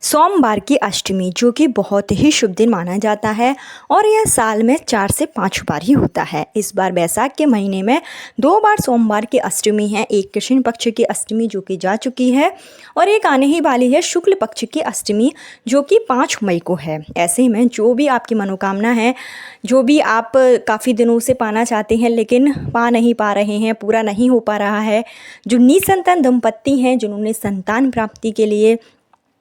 सोमवार की अष्टमी जो कि बहुत ही शुभ दिन माना जाता है और यह साल में 4 से 5 बार ही होता है। इस बार बैसाख के महीने में 2 बार सोमवार की अष्टमी है। एक कृष्ण पक्ष की अष्टमी जो कि जा चुकी है और एक आने ही वाली है शुक्ल पक्ष की अष्टमी जो कि 5 मई को है। ऐसे में जो भी आपकी मनोकामना है, जो भी आप काफ़ी दिनों से पाना चाहते हैं लेकिन पा नहीं पा रहे हैं, पूरा नहीं हो पा रहा है, जो निसंतान दंपत्ति हैं जिन्होंने संतान प्राप्ति के लिए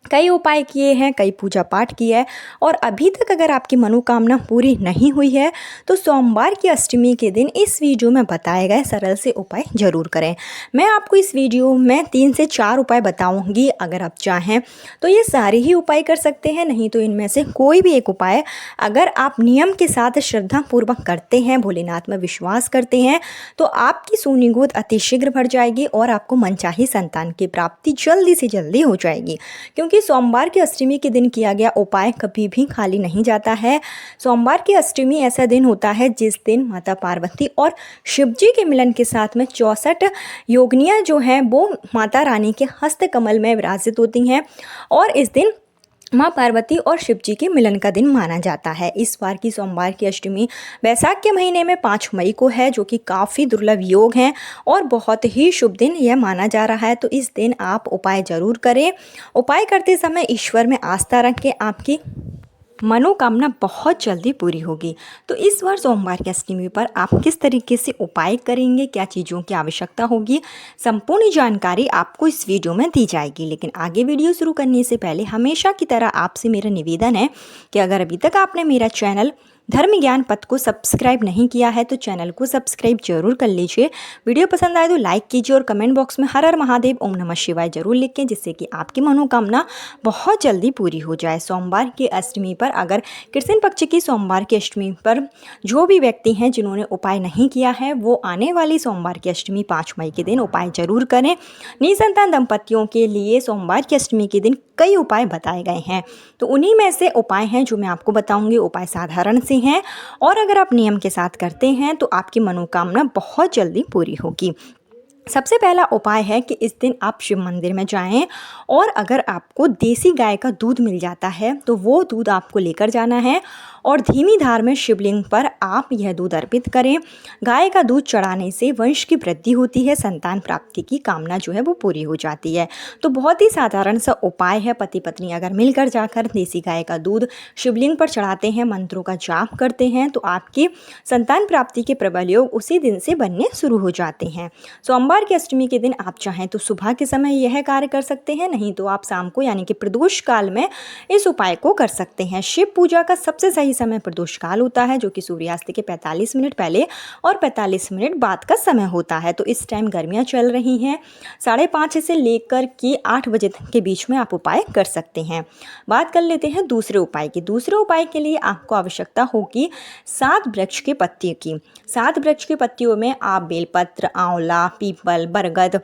कई उपाय किए हैं, कई पूजा पाठ किया है और अभी तक अगर आपकी मनोकामना पूरी नहीं हुई है तो सोमवार की अष्टमी के दिन इस वीडियो में बताए गए सरल से उपाय जरूर करें। मैं आपको इस वीडियो में 3 से 4 उपाय बताऊंगी। अगर आप चाहें तो ये सारे ही उपाय कर सकते हैं, नहीं तो इनमें से कोई भी एक उपाय अगर आप नियम के साथ श्रद्धापूर्वक करते हैं, भोलेनाथ में विश्वास करते हैं तो आपकी सोनी गोद अतिशीघ्र भर जाएगी और आपको मनचाही संतान की प्राप्ति जल्दी से जल्दी हो जाएगी। क्योंकि सोमवार की अष्टमी के दिन किया गया उपाय कभी भी खाली नहीं जाता है। सोमवार की अष्टमी ऐसा दिन होता है जिस दिन माता पार्वती और शिव जी के मिलन के साथ में 64 योगिनियाँ जो हैं वो माता रानी के हस्त कमल में विराजित होती हैं और इस दिन माँ पार्वती और शिव जी के मिलन का दिन माना जाता है। इस बार की सोमवार की अष्टमी बैसाख के महीने में 5 मई को है, जो कि काफ़ी दुर्लभ योग हैं और बहुत ही शुभ दिन यह माना जा रहा है। तो इस दिन आप उपाय जरूर करें। उपाय करते समय ईश्वर में आस्था रखें, आपकी मनोकामना बहुत जल्दी पूरी होगी। तो इस बार सोमवार की अष्टमी पर आप किस तरीके से उपाय करेंगे, क्या चीज़ों की आवश्यकता होगी, संपूर्ण जानकारी आपको इस वीडियो में दी जाएगी। लेकिन आगे वीडियो शुरू करने से पहले हमेशा की तरह आपसे मेरा निवेदन है कि अगर अभी तक आपने मेरा चैनल धर्म ज्ञान पथ को सब्सक्राइब नहीं किया है तो चैनल को सब्सक्राइब जरूर कर लीजिए। वीडियो पसंद आए तो लाइक कीजिए और कमेंट बॉक्स में हर हर महादेव ओम नमः शिवाय जरूर लिखें, जिससे कि आपकी मनोकामना बहुत जल्दी पूरी हो जाए। सोमवार की अष्टमी पर, अगर कृष्ण पक्ष की सोमवार की अष्टमी पर जो भी व्यक्ति हैं जिन्होंने उपाय नहीं किया है वो आने वाली सोमवार की अष्टमी 5 मई के दिन उपाय जरूर करें। निसंतान दंपतियों के लिए सोमवार की अष्टमी के दिन कई उपाय बताए गए हैं, तो उन्हीं में से उपाय हैं जो मैं आपको बताऊंगी। उपाय साधारण से हैं और अगर आप नियम के साथ करते हैं तो आपकी मनोकामना बहुत जल्दी पूरी होगी। सबसे पहला उपाय है कि इस दिन आप शिव मंदिर में जाएं और अगर आपको देसी गाय का दूध मिल जाता है तो वो दूध आपको लेकर जाना है और धीमी धार में शिवलिंग पर आप यह दूध अर्पित करें। गाय का दूध चढ़ाने से वंश की वृद्धि होती है, संतान प्राप्ति की कामना जो है वो पूरी हो जाती है। तो बहुत ही साधारण सा उपाय है। पति पत्नी अगर मिलकर जाकर देसी गाय का दूध शिवलिंग पर चढ़ाते हैं, मंत्रों का जाप करते हैं तो आपकी संतान प्राप्ति के प्रबल योग उसी दिन से बनने शुरू हो जाते हैं। सोमवार की अष्टमी के दिन आप चाहें तो सुबह के समय यह कार्य कर सकते हैं, नहीं तो आप शाम को यानी कि प्रदोष काल में इस उपाय को कर सकते हैं। शिव पूजा का सबसे सही समय प्रदोष काल होता है, जो कि सूर्यास्त के 45 मिनट पहले और 45 मिनट बाद का समय होता है। तो इस टाइम गर्मियां चल रही हैं, 5:30 से लेकर के 8 बजे तक के बीच में आप उपाय कर सकते हैं। बात कर लेते हैं दूसरे उपाय की। दूसरे उपाय के लिए आपको आवश्यकता होगी 7 वृक्ष के पत्तियों की। 7 वृक्ष के पत्तियों में आप बेलपत्र, आंवला, पीपल, बरगद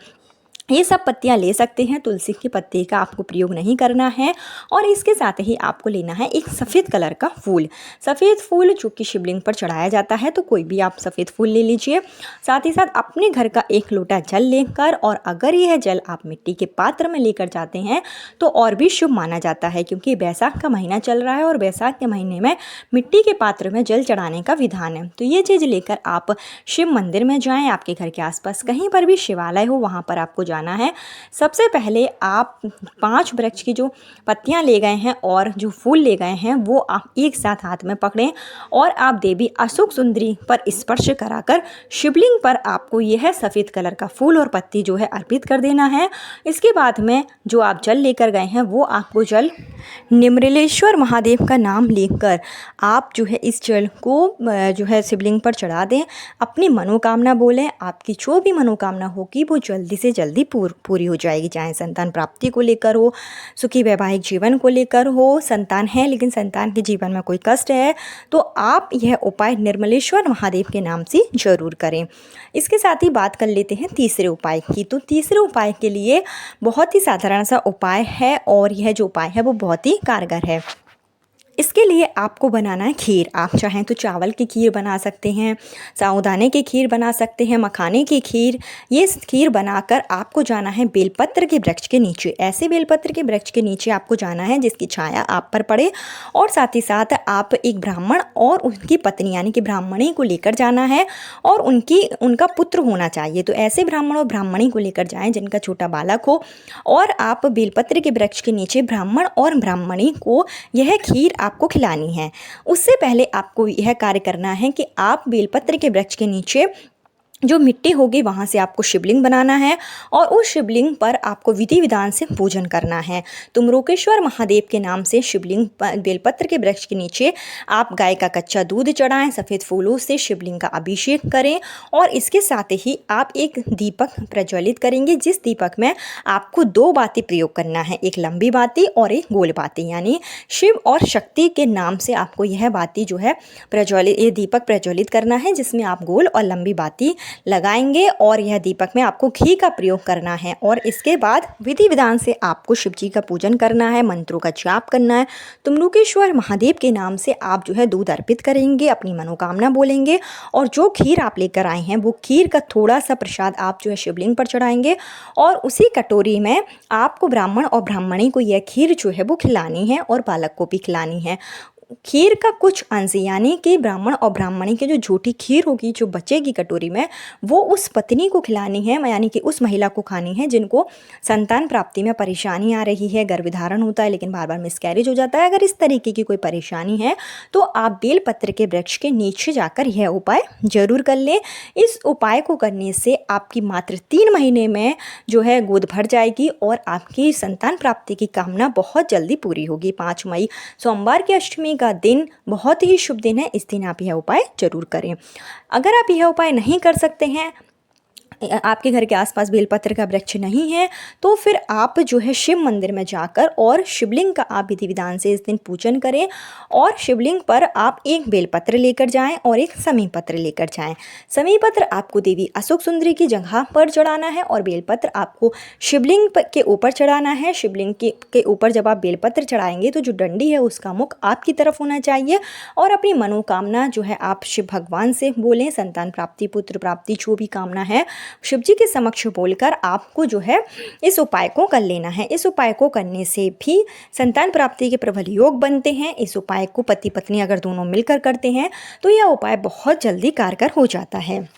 ये सब पत्तियां ले सकते हैं। तुलसी की पत्ती का आपको प्रयोग नहीं करना है और इसके साथ ही आपको लेना है एक सफ़ेद कलर का फूल। सफ़ेद फूल जो कि शिवलिंग पर चढ़ाया जाता है, तो कोई भी आप सफ़ेद फूल ले लीजिए। साथ ही साथ अपने घर का 1 लोटा जल लेकर, और अगर यह जल आप मिट्टी के पात्र में लेकर जाते हैं तो और भी शुभ माना जाता है, क्योंकि बैसाख का महीना चल रहा है और बैसाख के महीने में मिट्टी के पात्र में जल चढ़ाने का विधान है। तो ये चीज़ लेकर आप शिव मंदिर में जाएँ। आपके घर के आसपास कहीं पर भी शिवालय हो वहाँ पर आपको जाना है। सबसे पहले आप 5 वृक्ष की जो पत्तियां ले गए हैं और जो फूल ले गए हैं वो आप एक साथ हाथ में पकड़ें और आप देवी अशोक सुंदरी पर स्पर्श कराकर शिवलिंग पर आपको यह सफ़ेद कलर का फूल और पत्ती जो है अर्पित कर देना है। इसके बाद में जो आप जल लेकर गए हैं वो आपको जल निम्रलेश्वर महादेव का नाम लेकर आप जो है इस जल को जो है शिवलिंग पर चढ़ा दें। अपनी मनोकामना बोलें, आपकी जो भी मनोकामना होगी वो जल्दी से जल्दी पूरी हो जाएगी। चाहे संतान प्राप्ति को लेकर हो, सुखी वैवाहिक जीवन को लेकर हो, संतान है लेकिन संतान के जीवन में कोई कष्ट है, तो आप यह उपाय निर्मलेश्वर महादेव के नाम से जरूर करें। इसके साथ ही बात कर लेते हैं तीसरे उपाय की। तो तीसरे उपाय के लिए बहुत ही साधारण सा उपाय है और यह जो उपाय है वो बहुत ही कारगर है। इसके लिए आपको बनाना है खीर। आप चाहें तो चावल की खीर बना सकते हैं, साबूदाने की खीर बना सकते हैं, मखाने की खीर। ये खीर बनाकर आपको जाना है बेलपत्र के वृक्ष के नीचे। ऐसे बेलपत्र के वृक्ष के नीचे आपको जाना है जिसकी छाया आप पर पड़े, और साथ ही साथ आप एक ब्राह्मण और उनकी पत्नी यानी कि ब्राह्मणी को लेकर जाना है, और उनका पुत्र होना चाहिए। तो ऐसे ब्राह्मण और ब्राह्मणी को लेकर जाएं जिनका छोटा बालक हो, और आप बेलपत्र के वृक्ष के नीचे ब्राह्मण और ब्राह्मणी को यह खीर आपको खिलानी है। उससे पहले आपको यह कार्य करना है कि आप बेलपत्र के वृक्ष के नीचे जो मिट्टी होगी वहाँ से आपको शिवलिंग बनाना है, और उस शिवलिंग पर आपको विधि विधान से पूजन करना है। तुमरुकेश्वर महादेव के नाम से शिवलिंग बेलपत्र के वृक्ष के नीचे आप गाय का कच्चा दूध चढ़ाएं, सफ़ेद फूलों से शिवलिंग का अभिषेक करें, और इसके साथ ही आप एक दीपक प्रज्वलित करेंगे, जिस दीपक में आपको 2 बाती प्रयोग करना है, एक लंबी बाती और एक गोल बाती। यानी शिव और शक्ति के नाम से आपको यह बाती जो है ये दीपक प्रज्वलित करना है, जिसमें आप गोल और लंबी बाती लगाएंगे, और यह दीपक में आपको घी का प्रयोग करना है। और इसके बाद विधि विधान से आपको शिव जी का पूजन करना है, मंत्रों का जाप करना है। तुमरुकेश्वर महादेव के नाम से आप जो है दूध अर्पित करेंगे, अपनी मनोकामना बोलेंगे, और जो खीर आप लेकर आए हैं वो खीर का थोड़ा सा प्रसाद आप जो है शिवलिंग पर चढ़ाएंगे, और उसी कटोरी में आपको ब्राह्मण और ब्राह्मणी को यह खीर जो है वो खिलानी है, और बालक को भी खिलानी है। खीर का कुछ अंश यानी कि ब्राह्मण और ब्राह्मणी की जो झूठी खीर होगी जो बचेगी कटोरी में, वो उस पत्नी को खिलानी है, यानी कि उस महिला को खानी है जिनको संतान प्राप्ति में परेशानी आ रही है, गर्भधारण होता है लेकिन बार बार मिसकैरेज हो जाता है। अगर इस तरीके की कोई परेशानी है तो आप बेलपत्र के वृक्ष के नीचे जाकर यह उपाय जरूर कर लें। इस उपाय को करने से आपकी मात्र 3 महीने में जो है गोद भर जाएगी, और आपकी संतान प्राप्ति की कामना बहुत जल्दी पूरी होगी। 5 मई सोमवार की अष्टमी का दिन बहुत ही शुभ दिन है। इस दिन आप यह उपाय जरूर करें। अगर आप यह उपाय नहीं कर सकते हैं, आपके घर के आसपास बेलपत्र का वृक्ष नहीं है, तो फिर आप जो है शिव मंदिर में जाकर और शिवलिंग का आप विधि विधान से इस दिन पूजन करें, और शिवलिंग पर आप एक बेलपत्र लेकर जाएं और एक समी पत्र लेकर जाएं। समी पत्र आपको देवी अशोक सुंदरी की जगह पर चढ़ाना है, और बेलपत्र आपको शिवलिंग के ऊपर चढ़ाना है। शिवलिंग के ऊपर जब आप बेलपत्र चढ़ाएंगे तो जो डंडी है उसका मुख आपकी तरफ होना चाहिए, और अपनी मनोकामना जो है आप शिव भगवान से बोलें। संतान प्राप्ति, पुत्र प्राप्ति, जो भी कामना है शिव जी के समक्ष बोलकर आपको जो है इस उपाय को कर लेना है। इस उपाय को करने से भी संतान प्राप्ति के प्रबल योग बनते हैं। इस उपाय को पति पत्नी अगर दोनों मिलकर करते हैं तो यह उपाय बहुत जल्दी कारगर हो जाता है।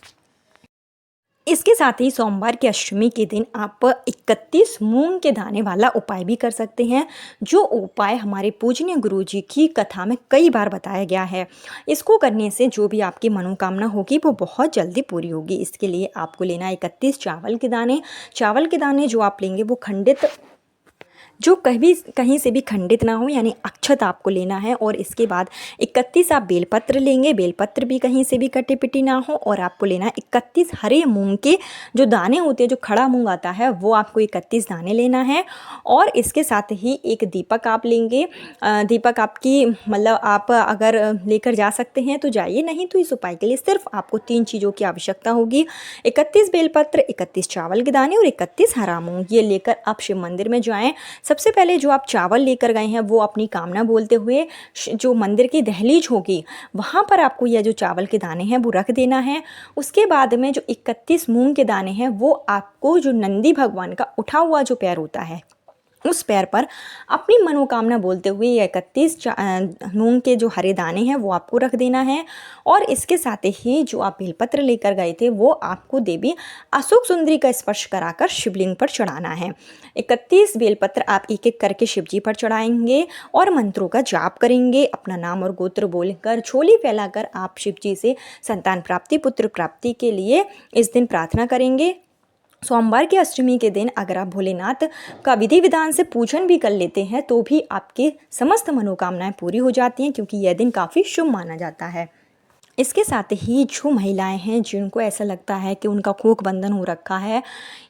इसके साथ ही सोमवार की अष्टमी के दिन आप 31 मूंग के दाने वाला उपाय भी कर सकते हैं, जो उपाय हमारे पूजनीय गुरु जी की कथा में कई बार बताया गया है। इसको करने से जो भी आपकी मनोकामना होगी वो बहुत जल्दी पूरी होगी। इसके लिए आपको लेना है 31 चावल के दाने। चावल के दाने जो आप लेंगे वो खंडित, जो कहीं से भी खंडित ना हो, यानी अक्षत आपको लेना है। और इसके बाद 31 आप बेलपत्र लेंगे, बेलपत्र भी कहीं से भी कटे पिटी ना हो। और आपको लेना है 31 हरे मूंग के जो दाने होते हैं, जो खड़ा मूंग आता है, वो आपको 31 दाने लेना है। और इसके साथ ही एक दीपक आप लेंगे। दीपक आपकी मतलब आप अगर लेकर जा सकते हैं तो जाइए, नहीं तो इस उपाय के लिए सिर्फ आपको 3 चीज़ों की आवश्यकता होगी: 31 बेलपत्र, 31 चावल के दाने और 31 हरा मूंग। ये लेकर आप शिव मंदिर में जाएँ। सबसे पहले जो आप चावल लेकर गए हैं वो अपनी कामना बोलते हुए जो मंदिर की दहलीज होगी वहाँ पर आपको यह जो चावल के दाने हैं वो रख देना है। उसके बाद में जो 31 मूंग के दाने हैं वो आपको जो नंदी भगवान का उठा हुआ जो पैर होता है उस पैर पर अपनी मनोकामना बोलते हुए ये 31 मूंग के जो हरे दाने हैं वो आपको रख देना है। और इसके साथ ही जो आप बेलपत्र लेकर गए थे वो आपको देवी अशोक सुंदरी का स्पर्श कराकर शिवलिंग पर चढ़ाना है। 31 बेलपत्र आप एक एक करके शिव जी पर चढ़ाएंगे और मंत्रों का जाप करेंगे। अपना नाम और गोत्र बोलकर झोली फैलाकर आप शिव जी से संतान प्राप्ति, पुत्र प्राप्ति के लिए इस दिन प्रार्थना करेंगे। सोमवार की अष्टमी के दिन अगर आप भोलेनाथ का विधि विधान से पूजन भी कर लेते हैं तो भी आपके समस्त मनोकामनाएं पूरी हो जाती हैं, क्योंकि यह दिन काफ़ी शुभ माना जाता है। इसके साथ ही जो महिलाएं हैं जिनको ऐसा लगता है कि उनका कोख बंधन हो रखा है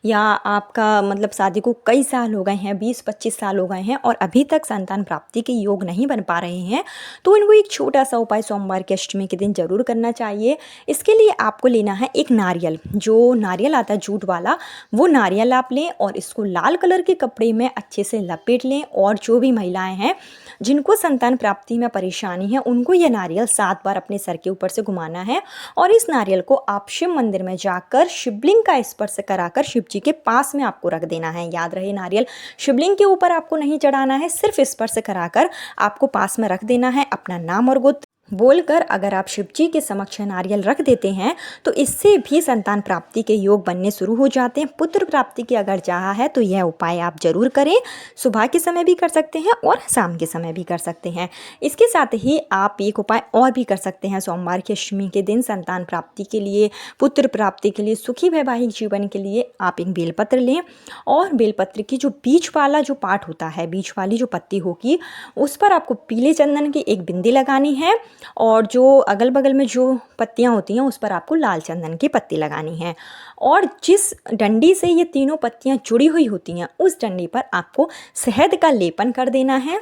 या आपका मतलब शादी को कई साल हो गए हैं, 20-25 साल हो गए हैं और अभी तक संतान प्राप्ति के योग नहीं बन पा रहे हैं, तो इनको एक छोटा सा उपाय सोमवार की अष्टमी के दिन ज़रूर करना चाहिए। इसके लिए आपको लेना है एक नारियल, जो नारियल आता है जूट वाला, वो नारियल आप लें और इसको लाल कलर के कपड़े में अच्छे से लपेट लें। और जो भी महिलाएं हैं जिनको संतान प्राप्ति में परेशानी है, उनको यह नारियल 7 बार अपने सर के ऊपर से घुमाना है और इस नारियल को आप शिव मंदिर में जाकर शिवलिंग का स्पर्श कराकर शिव जी के पास में आपको रख देना है। याद रहे, नारियल शिवलिंग के ऊपर आपको नहीं चढ़ाना है, सिर्फ स्पर्श कराकर आपको पास में रख देना है। अपना नाम और गोत्र बोलकर अगर आप शिव जी के समक्ष नारियल रख देते हैं तो इससे भी संतान प्राप्ति के योग बनने शुरू हो जाते हैं। पुत्र प्राप्ति की अगर चाह है तो यह उपाय आप जरूर करें। सुबह के समय भी कर सकते हैं और शाम के समय भी कर सकते हैं। इसके साथ ही आप एक उपाय और भी कर सकते हैं सोमवार की अष्टमी के दिन संतान प्राप्ति के लिए, पुत्र प्राप्ति के लिए, सुखी वैवाहिक जीवन के लिए आप एक बेलपत्र लें और बेलपत्र की जो बीच वाला जो पार्ट होता है, बीच वाली जो पत्ती होगी, उस पर आपको पीले चंदन की एक बिंदी लगानी है और जो अगल बगल में जो पत्तियां होती हैं उस पर आपको लाल चंदन की पत्ती लगानी है। और जिस डंडी से ये तीनों पत्तियां जुड़ी हुई होती हैं उस डंडी पर आपको शहद का लेपन कर देना है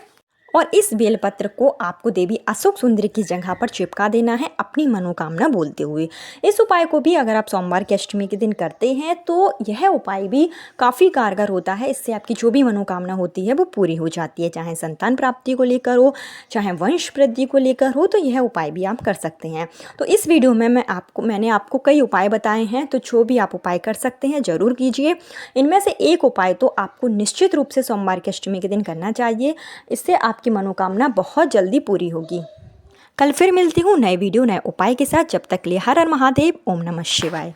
और इस बेलपत्र को आपको देवी अशोक सुंदरी की जगह पर चिपका देना है अपनी मनोकामना बोलते हुए। इस उपाय को भी अगर आप सोमवार की अष्टमी के दिन करते हैं तो यह उपाय भी काफ़ी कारगर होता है। इससे आपकी जो भी मनोकामना होती है वो पूरी हो जाती है, चाहे संतान प्राप्ति को लेकर हो, चाहे वंश वृद्धि को लेकर हो, तो यह उपाय भी आप कर सकते हैं। तो इस वीडियो में मैंने आपको कई उपाय बताए हैं, तो जो भी आप उपाय कर सकते हैं ज़रूर कीजिए। इनमें से एक उपाय तो आपको निश्चित रूप से सोमवार की अष्टमी के दिन करना चाहिए। इससे आपकी मनोकामना बहुत जल्दी पूरी होगी। कल फिर मिलती हूँ नए वीडियो नए उपाय के साथ। जब तक के लिए हर हर महादेव, ओम नमः शिवाय।